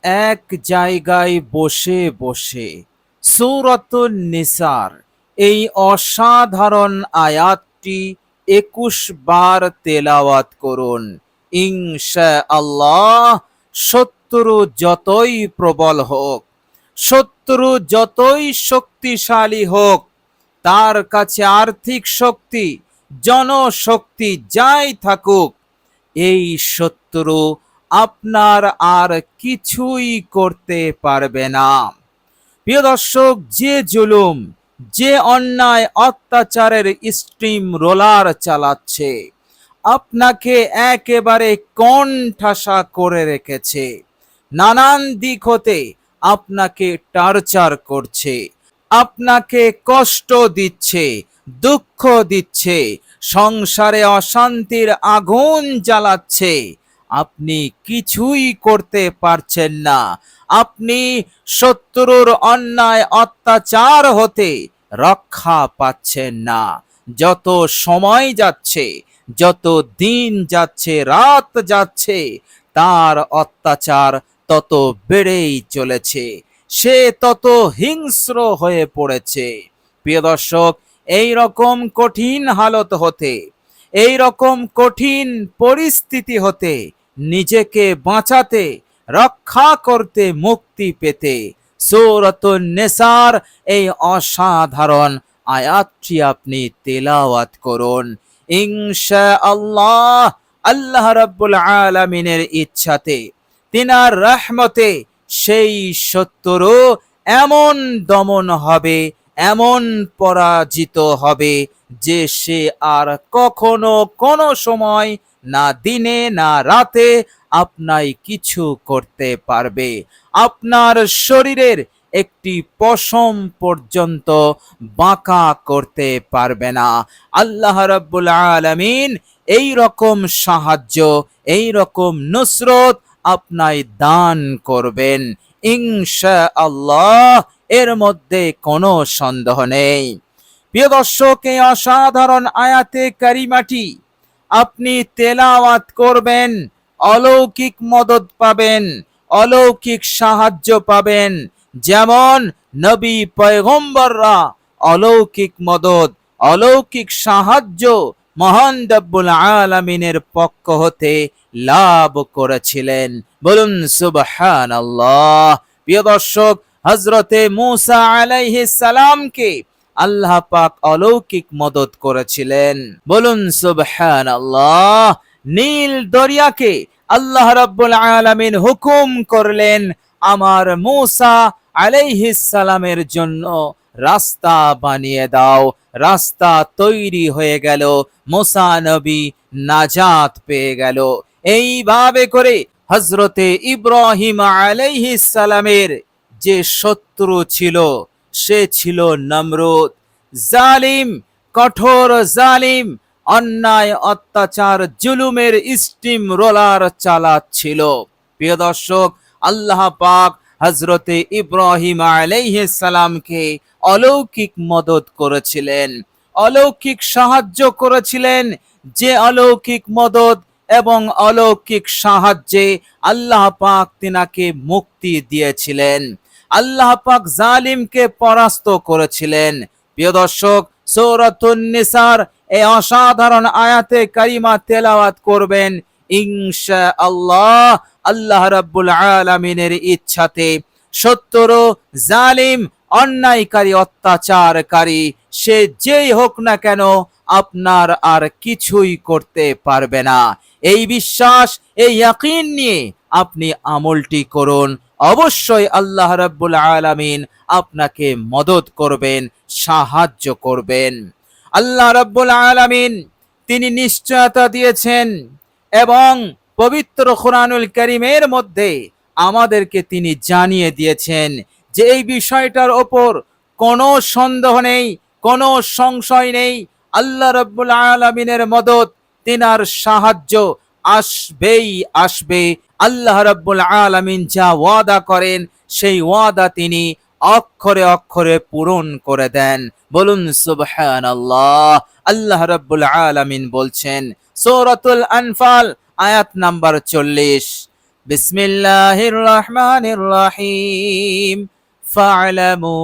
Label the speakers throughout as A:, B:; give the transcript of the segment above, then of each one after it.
A: এক জায়গায় বসে বসে সূরাতুন নিসার এই অসাধারণ আয়াতটি ২১ বার তেলাওয়াত করুন। ইনশাআল্লাহ শত্রু যতই প্রবল হোক, শত্রু যতই শক্তিশালী হোক, তার কাছে আর্থিক শক্তি, জনশক্তি যাই থাকুক, এই শত্রু আপনার আর কিছুই করতে পারবে না। প্রিয় দর্শক, যে জুলুম, যে অন্যায় অত্যাচারের স্টিম রোলার চালাচ্ছে, আপনাকে একেবারে কোণঠাসা করে রেখেছে, নানান দিক হতে আপনাকে টর্চার করছে, আপনাকে কষ্ট দিচ্ছে, দুঃখ দিচ্ছে, সংসারে অশান্তির আগুন জ্বালাচ্ছে, আপনি কিছুই করতে পারছেন না। আপনি শত্রুর অন্যায় অত্যাচার হতে রক্ষা পাচ্ছেন না। যত সময় যাচ্ছে, যত দিন যাচ্ছে, রাত যাচ্ছে, তার অত্যাচার তত বেড়েই চলেছে, সে তত হিংস্র হয়ে পড়েছে। প্রিয় দর্শক, এই রকম কঠিন হালত হতে, এই রকম কঠিন পরিস্থিতি হতে নিজেকে বাঁচাতে, রক্ষা করতে, মুক্তি পেতে সূরাতুন নিসার এই অসাধারণ আয়াতটি আপনি তেলাওয়াত করুন। ইনশাআল্লাহ আল্লাহ রাব্বুল আলামিনের ইচ্ছাতে, তিনার রহমতে সেই শত্রু এমন দমন হবে, এমন পরাজিত হবে যে সে আর কখনো কোনো সময়, না দিনে না রাতে আপনাই কিছু করতে পারবে, আপনার শরীরের একটি পশম পর্যন্ত বাঁকা করতে পারবে না। আল্লাহ রাব্বুল আলামিন এই রকম সাহায্য, এই রকম নুসরত আপনায় দান করবেন ইনশাআল্লাহ, এর মধ্যে কোনো সন্দেহ নেই। প্রিয় দর্শক, এই অসাধারণ আয়াতে কারিমাটি আপনি তেলাওয়াত করবেন, অলৌকিক মদদ পাবেন, অলৌকিক সাহায্য পাবেন। যেমন নবী পয়গম্বররা অলৌকিক মদদ, অলৌকিক সাহায্য মহান রব্বুল আলামিনের পক্ষ হতে লাভ করেছিলেন। বলুন সুবহানাল্লাহ। প্রিয় দর্শক, হযরতে মূসা আলাইহিস সালামকে আল্লাহ পাক অলৌকিক মদদ করেছিলেন। বলুন সুবহানাল্লাহ। নীল দরিয়াকে আল্লাহ রাব্বুল আলামিন হুকুম করলেন, আমার মূসা আলাইহিস সালামের জন্য রাস্তা বানিয়ে দাও। রাস্তা তৈরি হয়ে গেল, মূসা নবী নাজাত পেয়ে গেল। এইভাবে করে হযরতে ইব্রাহিম আলাইহিস সালামের যে শত্রু ছিল, সে ছিল নমরুদ, জালিম, কঠোর জালিম, অন্যায় অত্যাচার জুলুমের স্টিম রোলার চালাচ্ছিল। প্রিয় দর্শক, আল্লাহ পাক হযরতে ইব্রাহিম আলাইহিস সালামকে অলৌকিক মদদ করেছিলেন, অলৌকিক সাহায্য করেছিলেন। যে অলৌকিক মদদ এবং অলৌকিক সাহায্যে আল্লাহ পাক তিনাকে মুক্তি দিয়েছিলেন, আল্লাহ পাক জালিমকে পরাস্ত করেছিলেন। প্রিয় দর্শক, সূরাতুন নিসার এই অসাধারণ আয়াতে কারিমা তেলাওয়াত করবেন ইনশাআল্লাহ। আল্লাহ রাব্বুল আলামিনের ইচ্ছাতে শত্রু, জালিম, অন্যায়কারী, অত্যাচারকারী সে যেই হোক না কেন, আপনার আর কিছুই করতে পারবে না। এই বিশ্বাস, এই ইয়াকিন নিয়ে আপনি আমলটি করুন। অবশ্যই আল্লাহ রাব্বুল আলামিন আপনাকে মদদ করবেন, সাহায্য করবেন। আল্লাহ রাব্বুল আলামিন তিনি নিশ্চয়তা দিয়েছেন এবং পবিত্র কোরআনুল কারীমের মধ্যে আমাদেরকে তিনি জানিয়ে দিয়েছেন যে এই বিষয়টার ওপর কোনো সন্দেহ নেই, কোনো সংশয় নেই। আল্লাহ রাব্বুল আলামিনের মদদ, তিনার সাহায্য আসবেই আসবে। আল্লাহ রাব্বুল আলামিন যা ওয়াদা করেন, সেই ওয়াদা তিনি অক্ষরে অক্ষরে পূরণ করে দেন। বলুন সুবহানাল্লাহ। আল্লাহ রাব্বুল আলামিন বলছেন সূরাতুল আনফাল আয়াত নাম্বার 40, বিসমিল্লাহির রহমানির রহিম। ফা'লামু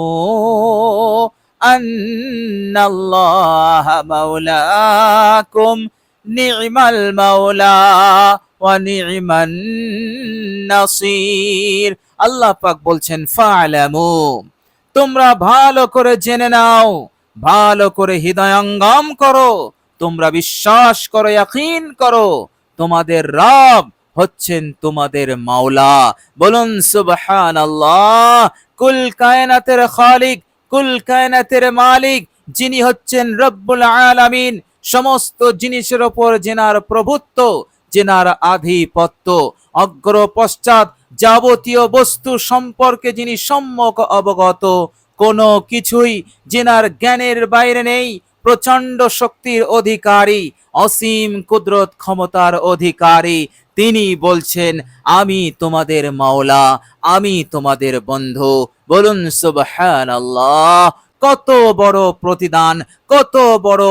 A: আন্নাল্লাহা মাওলাকুম নি'মাল মাওলা ওয়া নি'মান নাসির। আল্লাহ পাক বলছেন ফা'লামু, তোমরা ভালো করে জেনে নাও, ভালো করে হৃদয়ঙ্গম করো, তোমরা বিশ্বাস করো, ইয়াকিন করো, তোমাদের রব হচ্ছেন তোমাদের মাওলা। বলুন সুবহানাল্লাহ। কুল কায়নাতের খালিক, কুল কায়নাতের মালিক, যিনি হচ্ছেন রব্বুল আলামিন, সমস্ত জিনিসের ওপর যেনার প্রভুত্ব, যেনার আধিপত্য, অগ্র পশ্চাৎ যাবতীয় বস্তু সম্পর্কে যিনি সম্যক অবগত, কোনো কিছুই যেনার জ্ঞানের বাইরে নেই, প্রচন্ড শক্তির অধিকারী, অসীম কুদরত ক্ষমতার অধিকারী, তিনি বলছেন আমি তোমাদের মাওলা, আমি তোমাদের বন্ধু। বলুন সুবহানাল্লাহ। কত বড় প্রতিদান, কত বড়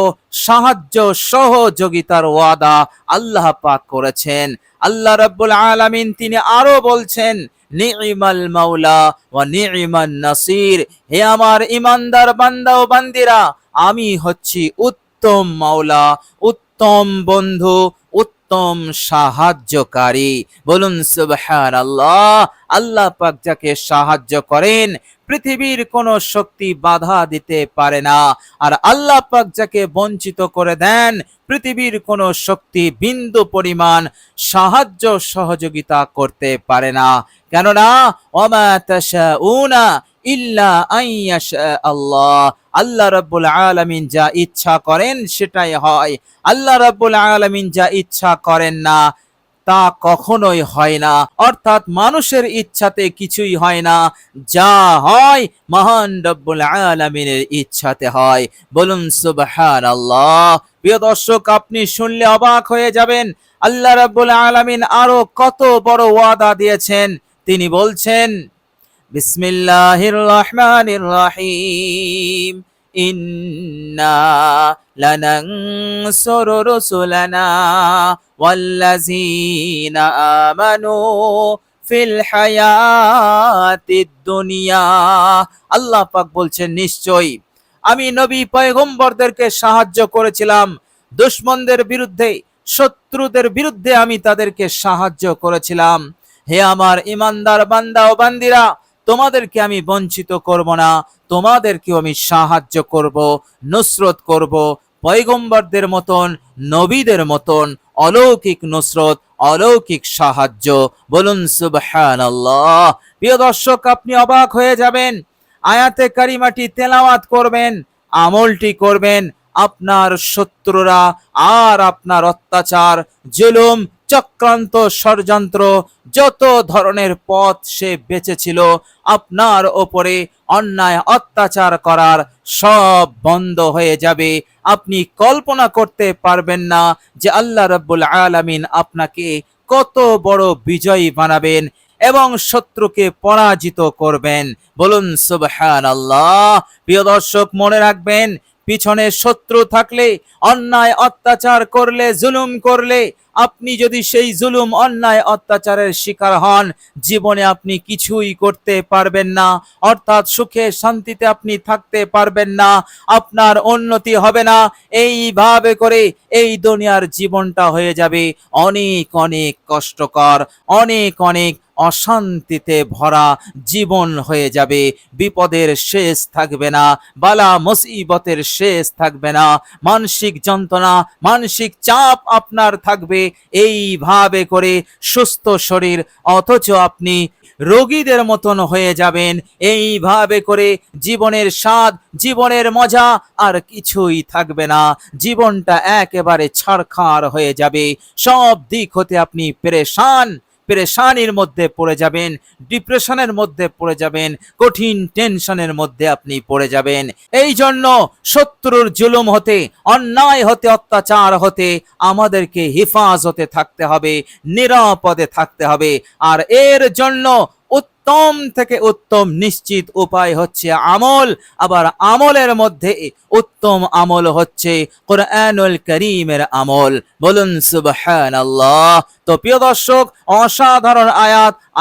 A: সাহায্য সহযোগিতার ওয়াদা আল্লাহ পাক করেছেন। আল্লাহ রাব্বুল আলামিন তিনি আরো বলছেন নি'মাল মাওলা ওয়া নি'মান নাসির। হে আমার ইমানদার বান্দা ও বান্দিরা, আমি হচ্ছি উত্তম মাওলা, উত্তম বন্ধু, উত্তম সাহায্যকারী। বলুন সুবহানাল্লাহ। আল্লাহ পাক যাকে সাহায্য করেন পৃথিবীর কোন শক্তি বাধা দিতে পারে না, আর আল্লাহ পাক যাকে বঞ্চিত করে দেন পৃথিবীর কোন শক্তি বিন্দু পরিমাণ সাহায্য সহযোগিতা করতে পারে না। কেননা ওয়ামা তাশাউনা ইল্লা আইয়াশা আল্লাহ, আল্লাহ রাব্বুল আলামিন যা ইচ্ছা করেন সেটাই হয়। আল্লাহ রাব্বুল আলামিন যা ইচ্ছা করেন না তা কখনোই হয় না। অর্থাৎ মানুষের ইচ্ছাতে কিছুই হয় না, যা হয় মহান রব্বুল আলামিনের ইচ্ছাতে হয়। বলুন সুবহানাল্লাহ। প্রিয় দর্শক, আপনি শুনলে অবাক হয়ে যাবেন, আল্লাহ রাব্বুল আলামিন আরো কত বড় ওয়াদা দিয়েছেন। তিনি বলছেন বিসমিল্লাহির রহমানির রহিম, ইন্না লানানসুরু রুসুলানা ওয়াল্লাযীনা আমানু ফিল হায়াতিদ দুনিয়া। আল্লাহ পাক বলছেন নিশ্চয়ই আমি নবী পয়গম্বরদেরকে সাহায্য করেছিলাম দুশমনদের বিরুদ্ধে, শত্রুদের বিরুদ্ধে আমি তাদেরকে সাহায্য করেছিলাম। হে আমার ইমানদার বান্দা ও বান্দিরা, তোমাদেরকে আমি বঞ্চিত করব না, তোমাদেরকেও আমি সাহায্য করব, নুসরত করব, পয়গম্বরদের মতন, নবীদের মতন অলৌকিক নুসরত, অলৌকিক সাহায্য। বলুন সুবহানাল্লাহ। প্রিয় দর্শক, আপনি অবাক হয়ে যাবেন, আয়াতে কারিমাটি তেলাওয়াত করবেন, আমলটি করবেন, আপনার শত্রুরা আর আপনার অত্যাচার, জুলুম, চক্রান্ত, ষড়যন্ত্র, যত ধরনের পথ সে বেঁচেছিল আপনার ওপরে অন্যায় অত্যাচার করার, সব বন্ধ হয়ে যাবে। আপনি কল্পনা করতে পারবেন না যে আল্লাহ রাব্বুল আলামিন আপনাকে কত বড় বিজয়ী বানাবেন এবং শত্রুকে পরাজিত করবেন। বলুন সুবহানাল্লাহ। প্রিয় দর্শক, মনে রাখবেন, পিছনে শত্রু থাকলে, অন্যায় অত্যাচার করলে, জুলুম করলে, আপনি যদি সেই জুলুম অন্যায় অত্যাচারের শিকার হন, জীবনে আপনি কিছুই করতে পারবেন না, অর্থাৎ সুখে শান্তিতে আপনি থাকতে পারবেন না, আপনার উন্নতি হবে না। এইভাবে করে এই দুনিয়ার জীবনটা হয়ে যাবে অনেক অনেক কষ্টকর, অনেক অনেক অশান্তিতে ভরা জীবন হয়ে যাবে। বিপদের শেষ থাকবে না, বালা মুসিবতের শেষ থাকবে না, মানসিক যন্ত্রণা, মানসিক চাপ আপনার থাকবে। এইভাবে করে সুস্থ শরীর অথচ আপনি রোগীদের মতন হয়ে যাবেন। এইভাবে করে জীবনের স্বাদ, জীবনের মজা আর কিছুই থাকবে না। জীবনটা একেবারে ছারখার হয়ে যাবে। সব দিক হতে আপনি পেরেশানির মধ্যে পড়ে যাবেন, ডিপ্রেশনের মধ্যে পড়ে যাবেন, কঠিন টেনশনের মধ্যে আপনি পড়ে যাবেন। এই জন্য শত্রুর জুলুম হতে, অন্যায় হতে, অত্যাচার হতে আমাদেরকে হিফাজতে থাকতে হবে, নিরাপদে থাকতে হবে। আর এর জন্য উত্তম থেকে উত্তম নিশ্চিত উপায় হচ্ছে আমল, আবার আমলের মধ্যে উত্তম আমল হচ্ছে কোরআনুল কারীমের আমল। বলুন সুবহানাল্লাহ। তো প্রিয় দর্শক, অসাধারণ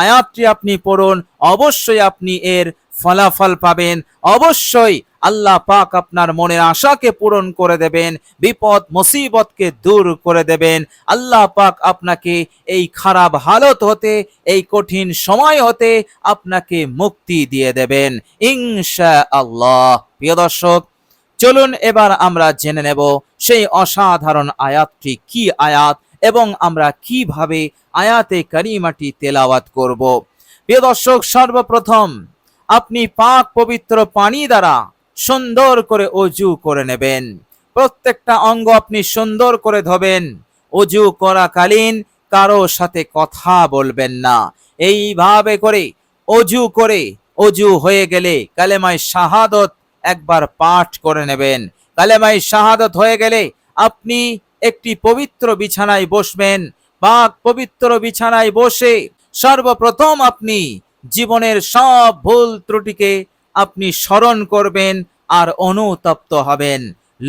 A: আয়াতটি আপনি পড়ুন, অবশ্যই আপনি এর ফলাফল পাবেন। অবশ্যই আল্লাহ পাক আপনার মনের আশাকে পূরণ করে দেবেন, বিপদ মুসিবতকে দূর করে দেবেন। আল্লাহ পাক আপনাকে এই খারাপ হালত হতে, এই কঠিন সময় হতে আপনাকে মুক্তি দিয়ে দেবেন ইনশাআল্লাহ। প্রিয় দর্শক, চলুন এবার আমরা জেনে নেব সেই অসাধারণ আয়াতটি কি আয়াত এবং আমরা কিভাবে আয়াতে কারিমাটি তেলাওয়াত করব। প্রিয় দর্শক, সর্বপ্রথম আপনি পাক পবিত্র পানি দ্বারা সুন্দর করে অজু করে নেবেন। প্রত্যেকটা অঙ্গ আপনি সুন্দর করে ধোবেন। অজু করাকালীন কারো সাথে কথা বলবেন না। এইভাবে করে অজু হয়ে গেলে কালেমায়ে শাহাদত একবার পাঠ করে নেবেন। কালেমায়ে শাহাদত হয়ে গেলে আপনি একটি পবিত্র বিছানায় বসবেন। পাক পবিত্র বিছানায় বসে সর্বপ্রথম আপনি জীবনের সব ভুল ত্রুটিকে আপনি স্মরণ করবেন আর অনুতপ্ত হবেন,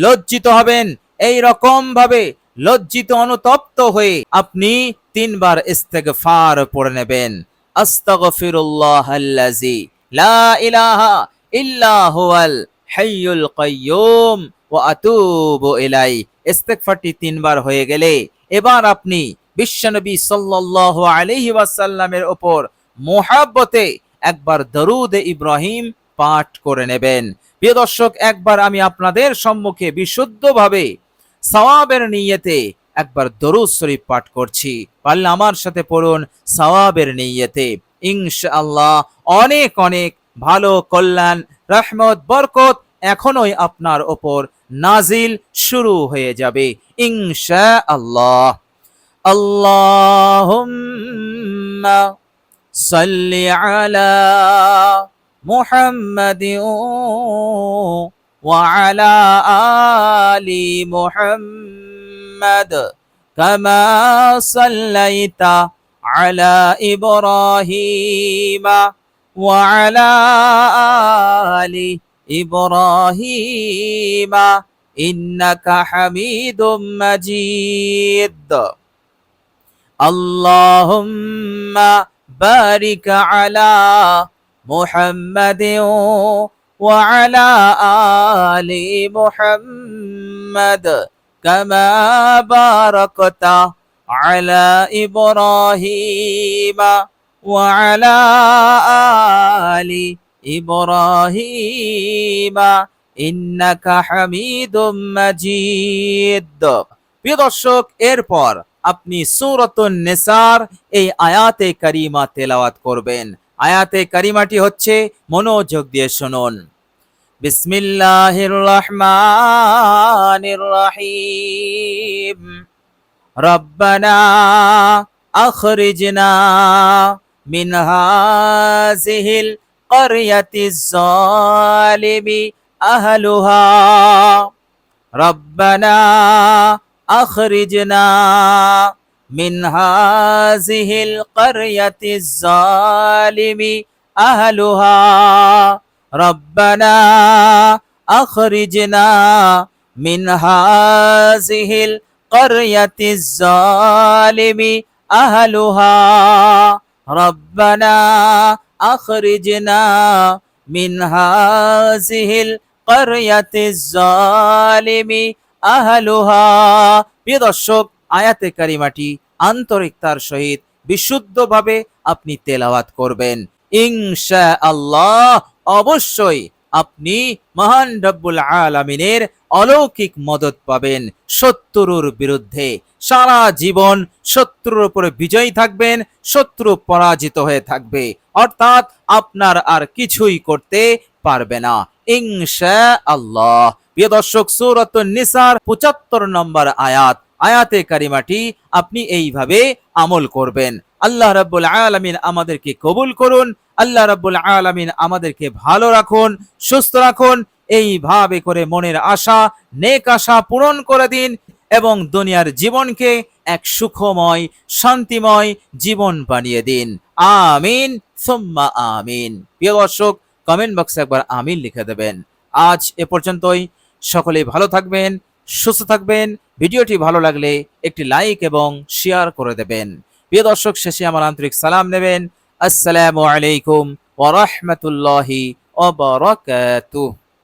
A: লজ্জিত হবেন। এই রকম ভাবে লজ্জিত অনুতপ্ত হয়ে আপনি 3 বার ইস্তেগফার পড়ে নেবেন। আস্তাগফিরুল্লাহাল্লাযী লা ইলাহা ইল্লা হুয়াল হাইয়ুল কাইয়্যুম ওয়া আতুবু ইলাইহি। ইস্তেগফারটি 3 বার হয়ে গেলে এবার আপনি বিশ্বনবী সাল্লাল্লাহু আলাইহি ওয়াসাল্লামের উপর মুহাব্বতে একবার দরুদ ইব্রাহিম পাঠ করে নেবেন। প্রিয় দর্শক, একবার আমি আপনাদের সম্মুখে বিশুদ্ধভাবে সওয়াবের নিয়তে একবার দরুদ শরীফ পাঠ করছি, পারলে আমার সাথে পড়ুন সওয়াবের নিয়তে। ইনশাআল্লাহ অনেক অনেক ভালো কল্যাণ, রহমত, বরকত এখনোই আপনার ওপর নাজিল শুরু হয়ে যাবে ইনশাআল্লাহ। আল্লাহুম্মা সাল্লি আলা মুহাম্মাদিন ওয়া আলা আলি মুহাম্মাদ কামা সাল্লাইতা আলা ইব্রাহিম ওয়া আলা আলি ইব্রাহিম ইন্নাকা হামিদুম মাজিদ। আল্লাহুম্মা বারিক আলা মুহাম্মাদিন ওয়া আলা আলি মুহাম্মাদ কামা বারাকতা আলা ইব্রাহিম ওয়া আলা আলি ইব্রাহিম ইন্নাকা হামিদুম মাজিদ। প্রিয় দর্শক, এরপর আপনি সূরাতুন নিসার এই আয়াতে কারিমা তেলাওয়াত করবেন। আয়াতে কারিমাটি হচ্ছে, মনোযোগ দিয়ে শুনুন। বিসমিল্লাহির রহমানির রহিম। রব্বানা আখরিজনা মিন হাযিহিল ক্বরয়াতিজ যালিমি আহলুহা। রব্বানা আখরিজনা মিন হাযিহিল ক্বরয়াতিজ যালিমি আহলুহা। রব্বানা আখরিজনা মিন হাযিহিল ক্বরয়াতিজ যালিমি আহলুহা। রব্বানা আখরিজনা মিন হাযিহিল ক্বরয়াতিজ যালিমি আহলুহা। প্রিয় দর্শক, আয়াতে কারিমাটি আন্তরিকতার সহিত বিশুদ্ধভাবে আপনি তেলাওয়াত করবেন ইনশাআল্লাহ। অবশ্যই আপনি মহান রব্বুল আলামিনের অলৌকিক মদত পাবেন। শত্রুর বিরুদ্ধে সারা জীবন শত্রুর উপরে বিজয়ী থাকবেন, শত্রু পরাজিত হয়ে থাকবে, অর্থাৎ আপনার আর কিছুই করতে পারবে না ইনশাআল্লাহ। প্রিয় দর্শক, সূরাতুন নিসার 75 নম্বর আয়াতে কারিমাটি আপনি এইভাবে আমল করবেন। আল্লাহ রাব্বুল আলামিন আমাদেরকে কবুল করুন। আল্লাহ রাব্বুল আলামিন আমাদেরকে ভালো রাখুন, সুস্থ রাখুন। এইভাবে করে মনের আশা, নেক আশা পূরণ করে দিন এবং দুনিয়ার জীবনকে এক সুখময় শান্তিময় জীবন বানিয়ে দিন। আমিন সুম্মা আমিন। প্রিয় দর্শক, কমেন্ট বক্সে একবার আমিন লিখে দেবেন। আজ এ পর্যন্তই। সকলেই ভালো থাকবেন, সুস্থ থাকবেন। ভিডিওটি ভালো লাগলে একটি লাইক এবং শেয়ার করে দেবেন। প্রিয় দর্শক, শেষে আমার আন্তরিক সালাম নেবেন। আসসালামু আলাইকুম ওয়া রাহমাতুল্লাহি ওয়া বারাকাতুহু।